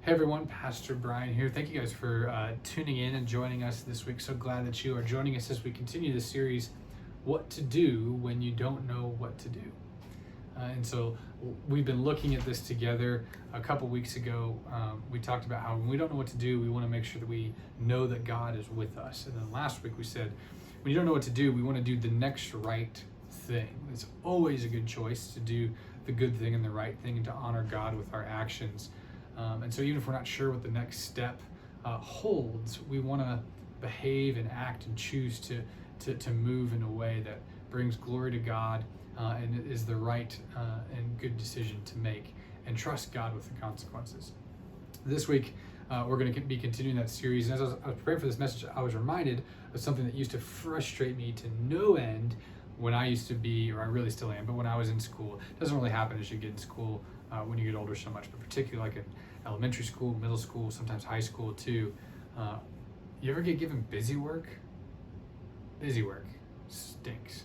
Hey everyone, Pastor Brian here. Thank you guys for tuning in and joining us this week. So glad that you are joining us as we continue this series, What to Do When You Don't Know What to Do. And so we've been looking at this together. A couple weeks ago, we talked about how when we don't know what to do, we want to make sure that we know that God is with us. And then last week we said, when you don't know what to do, we want to do the next right thing. It's always a good choice to do the good thing and the right thing and to honor God with our actions. And so even if we're not sure what the next step holds, we want to behave and act and choose to move in a way that brings glory to God and is the right and good decision to make, and trust God with the consequences. This week, we're going to be continuing that series. And as I was preparing for this message, I was reminded of something that used to frustrate me to no end when I used to be, or I really still am, but when I was in school. It doesn't really happen as you get in school when you get older so much, but particularly like in elementary school, middle school, sometimes high school too. You ever get given busy work? Busy work stinks,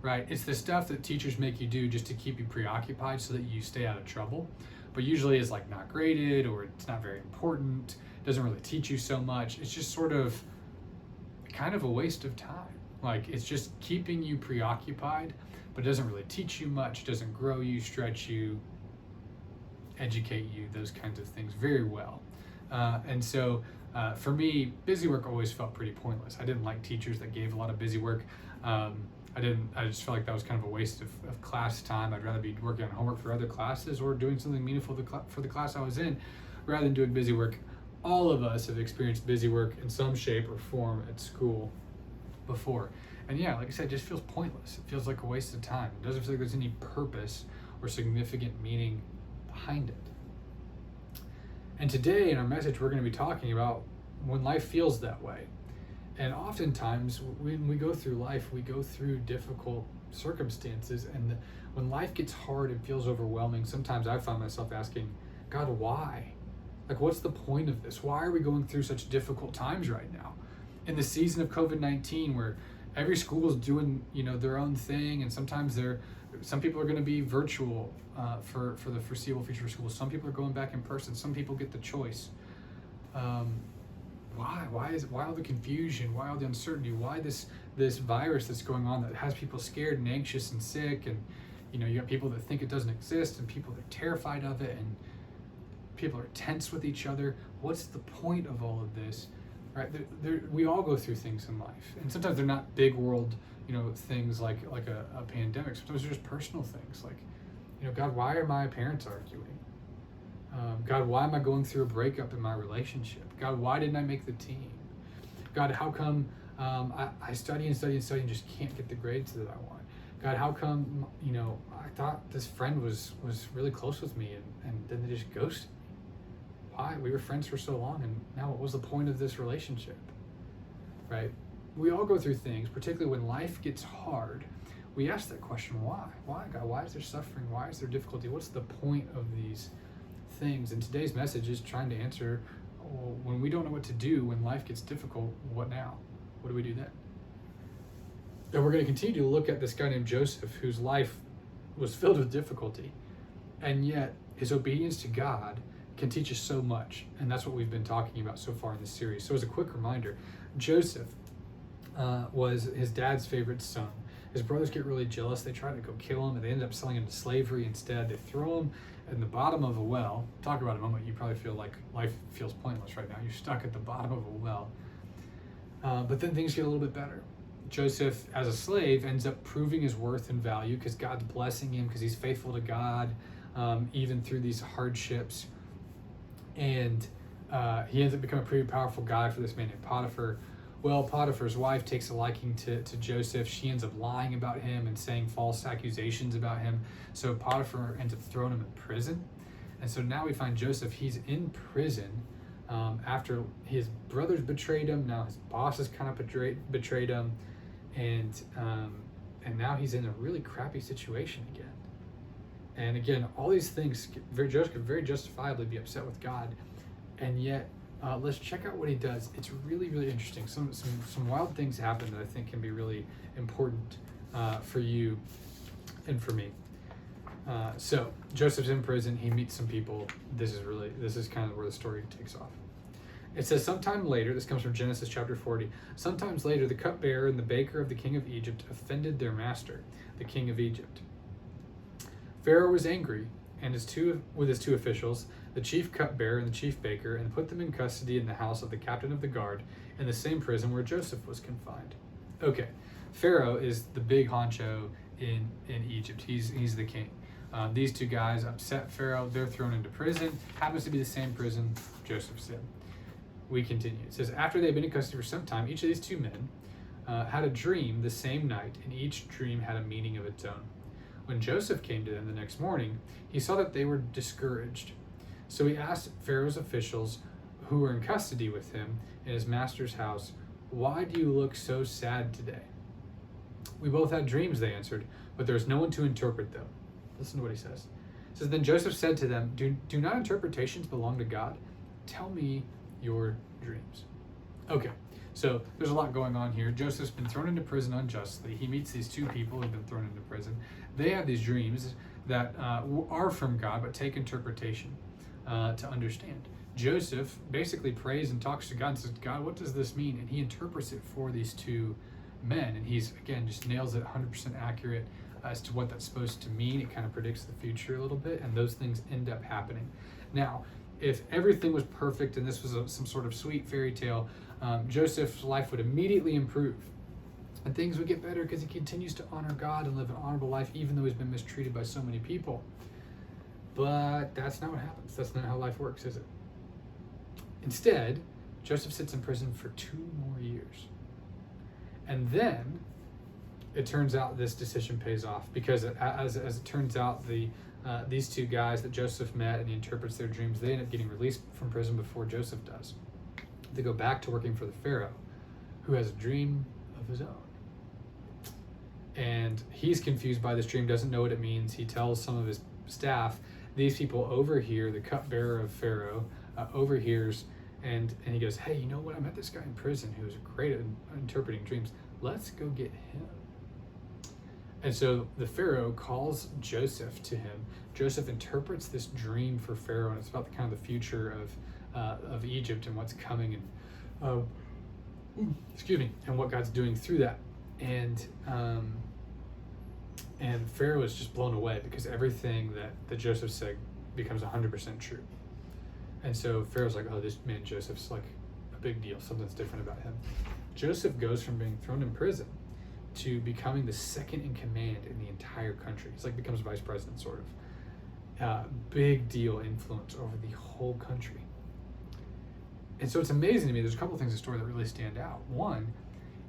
right? It's the stuff that teachers make you do just to keep you preoccupied so that you stay out of trouble, but usually is like not graded or it's not very important, doesn't really teach you so much. It's just sort of kind of a waste of time. Like, it's just keeping you preoccupied, but it doesn't really teach you much, doesn't grow you, stretch you, educate you, those kinds of things very well. And so for me, busy work always felt pretty pointless. I didn't like teachers that gave a lot of busy work. I just felt like that was kind of a waste of class time. I'd rather be working on homework for other classes or doing something meaningful for the class I was in rather than doing busy work. All of us have experienced busy work in some shape or form at school before. And yeah, like I said, it just feels pointless. It feels like a waste of time. It doesn't feel like there's any purpose or significant meaning behind it. And today in our message, we're going to be talking about when life feels that way. And oftentimes when we go through life, we go through difficult circumstances. And when life gets hard and feels overwhelming, sometimes I find myself asking, God, why? Like, what's the point of this? Why are we going through such difficult times right now? In the season of COVID-19, where every school is doing, their own thing, and sometimes some people are going to be virtual for the foreseeable future of schools. Some people are going back in person. Some people get the choice. Why? Why all the confusion? Why all the uncertainty? Why this virus that's going on that has people scared and anxious and sick? And you got people that think it doesn't exist, and people that are terrified of it, and people are tense with each other. What's the point of all of this? Right? We all go through things in life, and sometimes they're not big world, things like a pandemic. Sometimes they're just personal things, like, God, why are my parents arguing? God, why am I going through a breakup in my relationship? God, why didn't I make the team? God, how come I study and study and study and just can't get the grades that I want? God, how come, I thought this friend was really close with me and then they just ghosted me? Why? We were friends for so long, and now what was the point of this relationship? Right? We all go through things, particularly when life gets hard. We ask that question, why? Why, God? Why is there suffering? Why is there difficulty? What's the point of these things? And today's message is trying to answer, when we don't know what to do, when life gets difficult, what now? What do we do then? And we're going to continue to look at this guy named Joseph, whose life was filled with difficulty, and yet his obedience to God can teach us so much. And that's what we've been talking about so far in this series. So as a quick reminder, Joseph was his dad's favorite son. His brothers get really jealous. They try to go kill him, and they end up selling him to slavery instead. They throw him in the bottom of a well. Talk about a moment you probably feel like life feels pointless right now. You're stuck at the bottom of a well. But then things get a little bit better. Joseph, as a slave, ends up proving his worth and value because God's blessing him, because he's faithful to God, even through these hardships. And he ends up becoming a pretty powerful guy for this man named Potiphar. Well, Potiphar's wife takes a liking to Joseph. She ends up lying about him and saying false accusations about him. So Potiphar ends up throwing him in prison. And so now we find Joseph, he's in prison after his brothers betrayed him. Now his bosses kind of betrayed him. And now he's in a really crappy situation again. And again, all these things, Joseph could very justifiably be upset with God. And yet, let's check out what he does. It's really, really interesting. Some wild things happen that I think can be really important for you and for me. So Joseph's in prison. He meets some people. This is kind of where the story takes off. It says, sometime later, this comes from Genesis chapter 40. Sometimes later, the cupbearer and the baker of the king of Egypt offended their master, the king of Egypt. Pharaoh was angry, and with his two officials, the chief cupbearer and the chief baker, and put them in custody in the house of the captain of the guard, in the same prison where Joseph was confined. Okay, Pharaoh is the big honcho in Egypt. He's the king. These two guys upset Pharaoh. They're thrown into prison. Happens to be the same prison Joseph's in. We continue. It says, after they had been in custody for some time, each of these two men had a dream the same night, and each dream had a meaning of its own. When Joseph came to them the next morning, he saw that they were discouraged. So he asked Pharaoh's officials who were in custody with him in his master's house, "Why do you look so sad today?" "We both had dreams," they answered, "but there is no one to interpret them." Listen to what he says. It says, then Joseph said to them, do not interpretations belong to God? Tell me your dreams. Okay, so there's a lot going on here. Joseph's been thrown into prison unjustly. He meets these two people who've been thrown into prison. They have these dreams that are from God, but take interpretation to understand. Joseph basically prays and talks to God and says, God, what does this mean? And he interprets it for these two men. And he's, again, just nails it 100% accurate as to what that's supposed to mean. It kind of predicts the future a little bit, and those things end up happening. Now, if everything was perfect and this was some sort of sweet fairy tale, Joseph's life would immediately improve. And things would get better because he continues to honor God and live an honorable life, even though he's been mistreated by so many people. But that's not what happens. That's not how life works, is it? Instead, Joseph sits in prison for 2 more years. And then it turns out this decision pays off, because as it turns out, these two guys that Joseph met and he interprets their dreams, they end up getting released from prison before Joseph does. They go back to working for the Pharaoh, who has a dream of his own. And he's confused by this dream, doesn't know what it means. He tells some of his staff. These people overhear, the cupbearer of Pharaoh overhears, and he goes, hey, you know what? I met this guy in prison who was great at interpreting dreams. Let's go get him. And so the Pharaoh calls Joseph to him. Joseph interprets this dream for Pharaoh, and it's about the kind of the future of Egypt and what's coming, and and what God's doing through that. And Pharaoh is just blown away because everything that Joseph said becomes 100% true. And so Pharaoh's like, oh, this man Joseph's like a big deal. Something's different about him. Joseph goes from being thrown in prison to becoming the second in command in the entire country. He's like becomes vice president, sort of. Big deal influence over the whole country. And so it's amazing to me. There's a couple of things in the story that really stand out. One,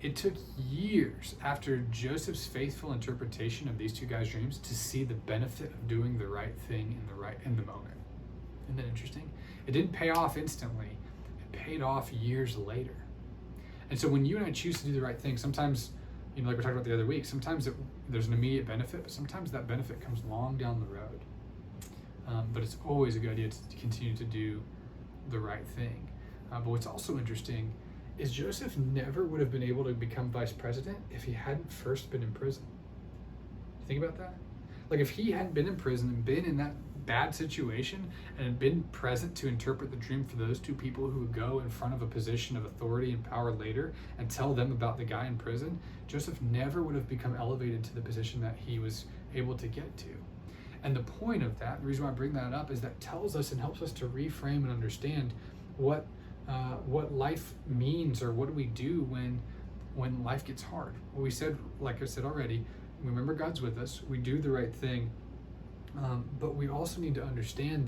it took years after Joseph's faithful interpretation of these two guys' dreams to see the benefit of doing the right thing in the moment. Isn't that interesting? It didn't pay off instantly. It paid off years later. And so when you and I choose to do the right thing, sometimes, like we talked about the other week, sometimes there's an immediate benefit, but sometimes that benefit comes long down the road. But it's always a good idea to continue to do the right thing. But what's also interesting is Joseph never would have been able to become vice president if he hadn't first been in prison. Think about that? Like if he hadn't been in prison and been in that bad situation and had been present to interpret the dream for those two people who would go in front of a position of authority and power later and tell them about the guy in prison, Joseph never would have become elevated to the position that he was able to get to. And the point of that, the reason why I bring that up, is that tells us and helps us to reframe and understand what life means, or what do we do when life gets hard. Well, we said, like I said already, remember God's with us. We do the right thing. But we also need to understand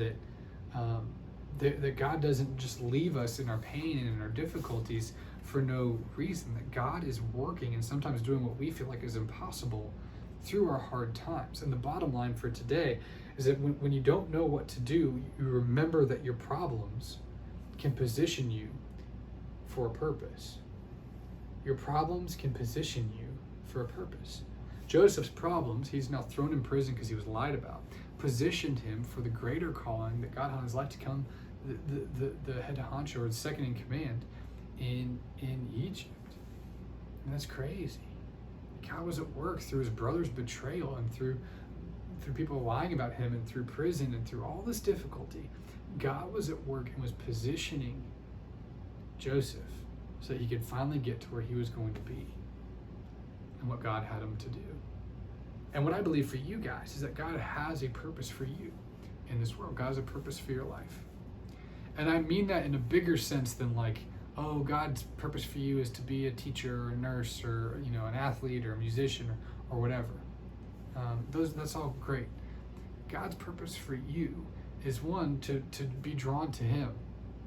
that God doesn't just leave us in our pain and in our difficulties for no reason, that God is working and sometimes doing what we feel like is impossible through our hard times. And the bottom line for today is that when you don't know what to do, you remember that your problems can position you for a purpose. Your problems can position you for a purpose. Joseph's problems, he's now thrown in prison because he was lied about, positioned him for the greater calling that God had on his life to become the head honcho, or the second in command in Egypt. And that's crazy. God was at work through his brother's betrayal and through through people lying about him and through prison and through all this difficulty, God was at work and was positioning Joseph so that he could finally get to where he was going to be and what God had him to do. And what I believe for you guys is that God has a purpose for you in this world. God has a purpose for your life. And I mean that in a bigger sense than like, oh, God's purpose for you is to be a teacher or a nurse or, an athlete or a musician or whatever. That's all great. God's purpose for you is one, to be drawn to him,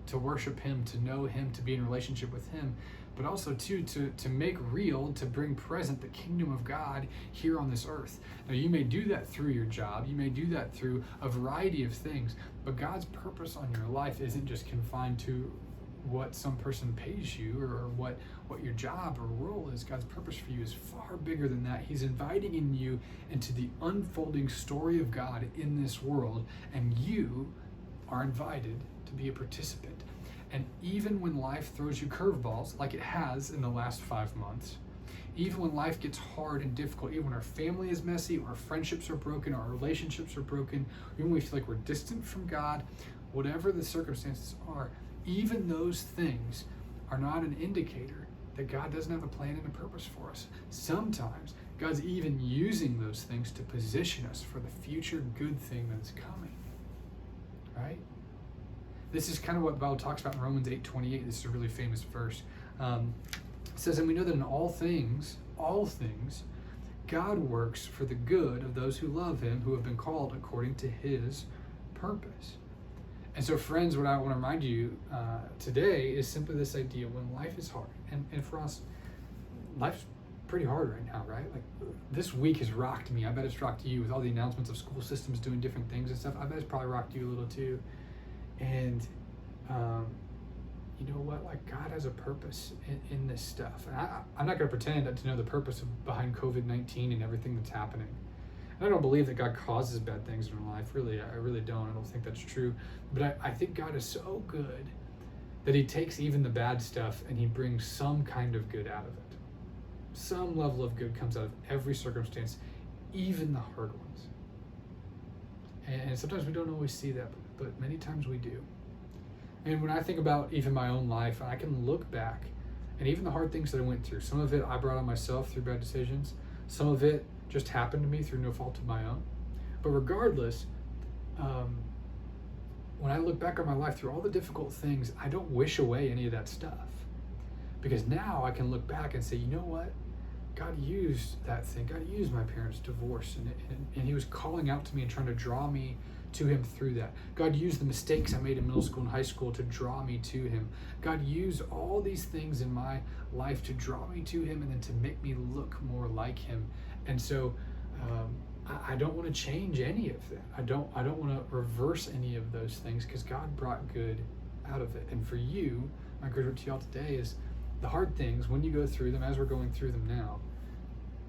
to worship him, to know him, to be in relationship with him, but also two, to make real, to bring present the kingdom of God here on this earth. Now, you may do that through your job, you may do that through a variety of things, but God's purpose on your life isn't just confined to what some person pays you or what your job or role is. God's purpose for you is far bigger than that. He's inviting in you into the unfolding story of God in this world, and you are invited to be a participant. And even when life throws you curveballs, like it has in the last 5 months, even when life gets hard and difficult, even when our family is messy, our friendships are broken, our relationships are broken, even when we feel like we're distant from God, whatever the circumstances are, even those things are not an indicator that God doesn't have a plan and a purpose for us. Sometimes God's even using those things to position us for the future good thing that's coming, right? This is kind of what the Bible talks about in Romans 8:28. This is a really famous verse. It says, and we know that in all things, God works for the good of those who love him, who have been called according to his purpose. And so, friends, what I want to remind you today is simply this idea: when life is hard, and for us, life's pretty hard right now, right? Like, this week has rocked me. I bet it's rocked you with all the announcements of school systems doing different things and stuff. I bet it's probably rocked you a little too. And you know what? Like, God has a purpose in this stuff. And I'm not going to pretend to know the purpose behind COVID-19 and everything that's happening. And I don't believe that God causes bad things in our life. Really, I really don't. I don't think that's true. But I think God is so good that he takes even the bad stuff and he brings some kind of good out of it. Some level of good comes out of every circumstance, even the hard ones. And sometimes we don't always see that, but many times we do. And when I think about even my own life, I can look back and even the hard things that I went through, some of it I brought on myself through bad decisions. Some of it just happened to me through no fault of my own. But regardless, when I look back on my life through all the difficult things, I don't wish away any of that stuff. Because now I can look back and say, you know what? God used that thing. God used my parents' divorce, and he was calling out to me and trying to draw me to him through that. God used the mistakes I made in middle school and high school to draw me to him. God used all these things in my life to draw me to him and then to make me look more like him. And so I don't want to change any of that. I don't want to reverse any of those things, because God brought good out of it. And for you, my encouragement to y'all today is the hard things, when you go through them, as we're going through them now,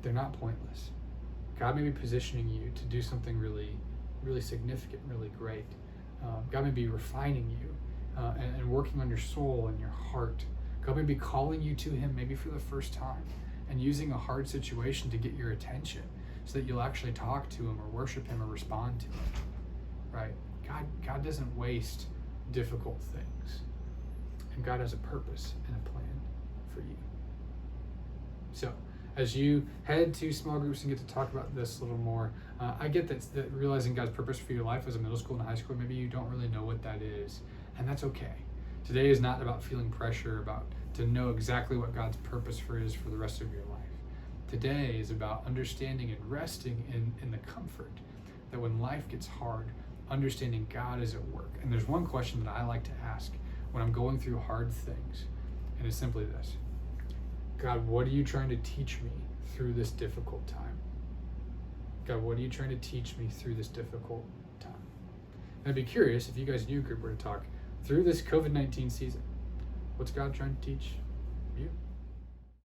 they're not pointless. God may be positioning you to do something really, really significant, really great. God may be refining you and working on your soul and your heart. God may be calling you to him maybe for the first time and using a hard situation to get your attention so that you'll actually talk to him or worship him or respond to him, right? God doesn't waste difficult things. And God has a purpose and a plan for you. So, as you head to small groups and get to talk about this a little more, I get that realizing God's purpose for your life as a middle school and high school, maybe you don't really know what that is, and that's okay. Today is not about feeling pressure to know exactly what God's purpose is for the rest of your life. Today is about understanding and resting in the comfort that when life gets hard, understanding God is at work. And there's one question that I like to ask when I'm going through hard things, and it's simply this: God, what are you trying to teach me through this difficult time? God, what are you trying to teach me through this difficult time? And I'd be curious if you guys in your group were to talk through this COVID-19 season. What's God trying to teach